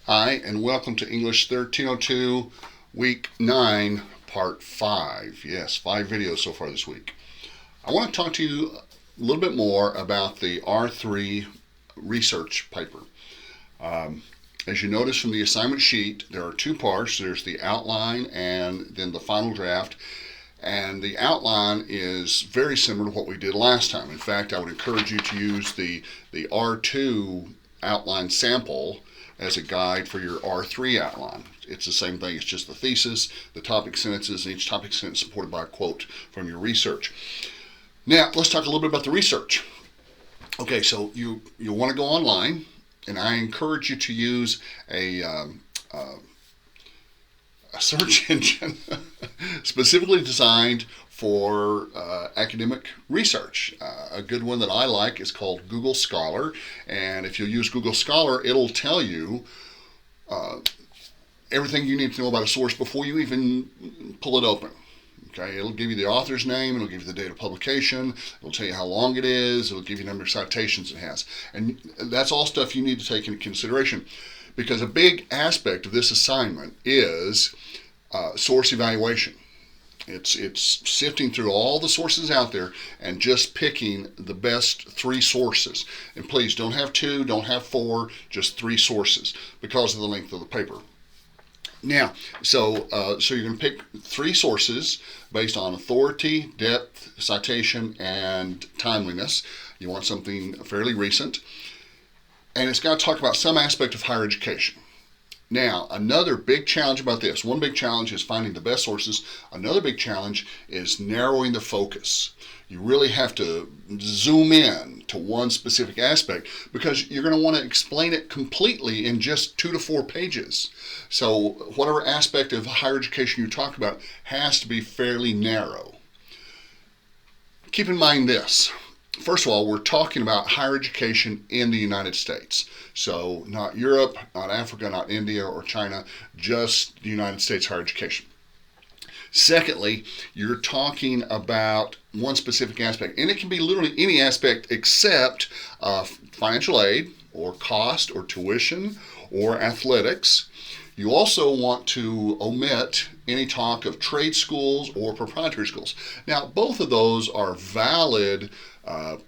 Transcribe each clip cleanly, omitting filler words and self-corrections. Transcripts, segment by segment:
Hi, and welcome to English 1302, Week 9, Part 5. Yes, 5 videos so far this week. I want to talk to you a little bit more about the R3 research paper. As you notice from the assignment sheet, there are two parts. There's the outline and then the final draft. And the outline is very similar to what we did last time. In fact, I would encourage you to use the R2 outline sample as a guide for your R3 outline. It's the same thing. It's just the thesis, the topic sentences, and each topic sentence supported by a quote from your research. Now, let's talk a little bit about the research. Okay, so you'll want to go online, and I encourage you to use a search engine specifically designed for academic research. A good one that I like is called Google Scholar, and if you use Google Scholar, it'll tell you everything you need to know about a source before you even pull it open. Okay, it'll give you the author's name, it'll give you the date of publication, it'll tell you how long it is, it'll give you the number of citations it has, and that's all stuff you need to take into consideration, because a big aspect of this assignment is source evaluation. It's sifting through all the sources out there and just picking the best 3 sources. And please don't have 2, don't have 4, just 3 sources because of the length of the paper. Now, so you're going to pick 3 sources based on authority, depth, citation, and timeliness. You want something fairly recent. And it's got to talk about some aspect of higher education. Now, another big challenge about this, one big challenge is finding the best sources. Another big challenge is narrowing the focus. You really have to zoom in to one specific aspect because you're going to want to explain it completely in just 2 to 4 pages. So whatever aspect of higher education you talk about has to be fairly narrow. Keep in mind this. First of all, we're talking about higher education in the United States. So not Europe, not Africa, not India or China, just the United States higher education. Secondly, you're talking about one specific aspect, and it can be literally any aspect except financial aid or cost or tuition or athletics. You also want to omit any talk of trade schools or proprietary schools. Now, both of those are valid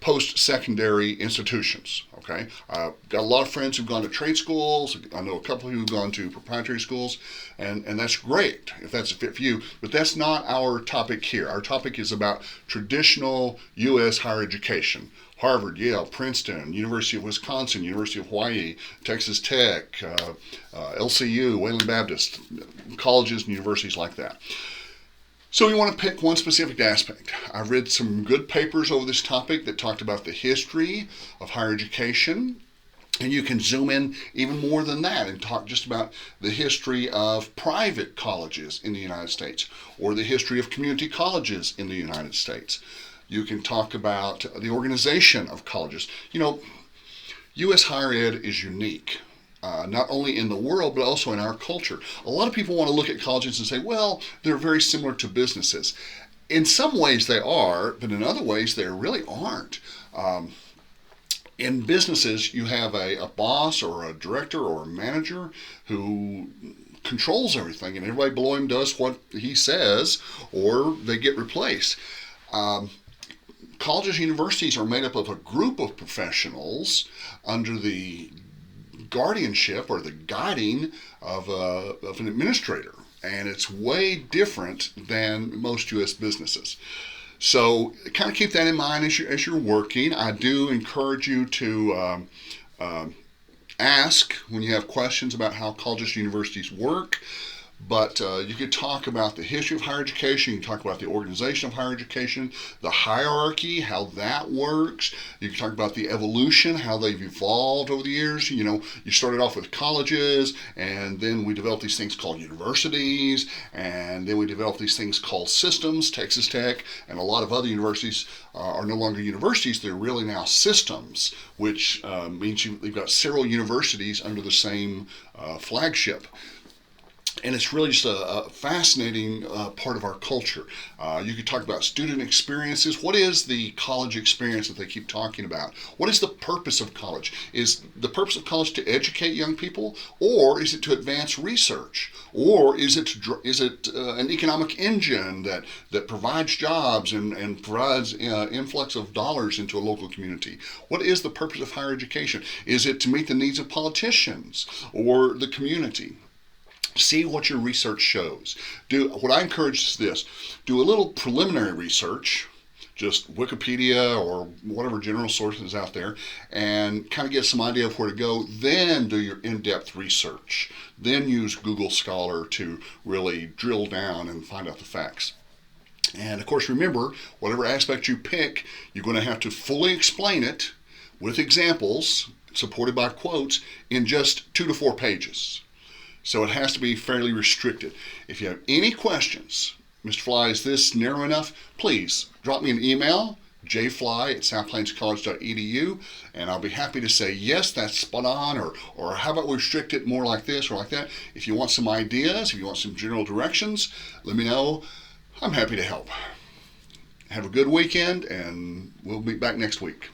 post-secondary institutions. Okay, I've got a lot of friends who've gone to trade schools. I know a couple who've gone to proprietary schools, and that's great if that's a fit for you. But that's not our topic here. Our topic is about traditional U.S. higher education. Harvard, Yale, Princeton, University of Wisconsin, University of Hawaii, Texas Tech, LCU, Wayland Baptist, colleges and universities like that. So you want to pick one specific aspect. I've read some good papers over this topic that talked about the history of higher education, and you can zoom in even more than that and talk just about the history of private colleges in the United States or the history of community colleges in the United States. You can talk about the organization of colleges. You know, U.S. higher ed is unique. Not only in the world, but also in our culture. A lot of people want to look at colleges and say, well, they're very similar to businesses. In some ways they are, but in other ways they really aren't. In businesses, you have a boss or a director or a manager who controls everything, and everybody below him does what he says, or they get replaced. Colleges and universities are made up of a group of professionals under the guardianship or the guiding of an administrator, and it's way different than most U.S. businesses. So kind of keep that in mind as you're working. I do encourage you to ask when you have questions about how colleges and universities work. But you could talk about the history of higher education. You can talk about the organization of higher education, the hierarchy, how that works. You can talk about the evolution, how they've evolved over the years. You know, you started off with colleges, and then we developed these things called universities, and then we developed these things called systems. Texas Tech and a lot of other universities are no longer universities. They're really now systems, which means you've got several universities under the same flagship. And it's really just a fascinating part of our culture. You could talk about student experiences. What is the college experience that they keep talking about? What is the purpose of college? Is the purpose of college to educate young people, or is it to advance research, or is it an economic engine that provides jobs and provides influx of dollars into a local community? What is the purpose of higher education? Is it to meet the needs of politicians or the community? See what your research shows. What I encourage is this: do a little preliminary research, just Wikipedia or whatever general sources out there, and kind of get some idea of where to go. Then do your in-depth research. Then use Google Scholar to really drill down and find out the facts. And of course, remember, whatever aspect you pick, you're going to have to fully explain it with examples supported by quotes in just 2 to 4 pages. So it has to be fairly restricted. If you have any questions, Mr. Fly, is this narrow enough? Please drop me an email, jfly@southplainscollege.edu, and I'll be happy to say, yes, that's spot on, or how about we restrict it more like this or like that. If you want some ideas, if you want some general directions, let me know. I'm happy to help. Have a good weekend, and we'll be back next week.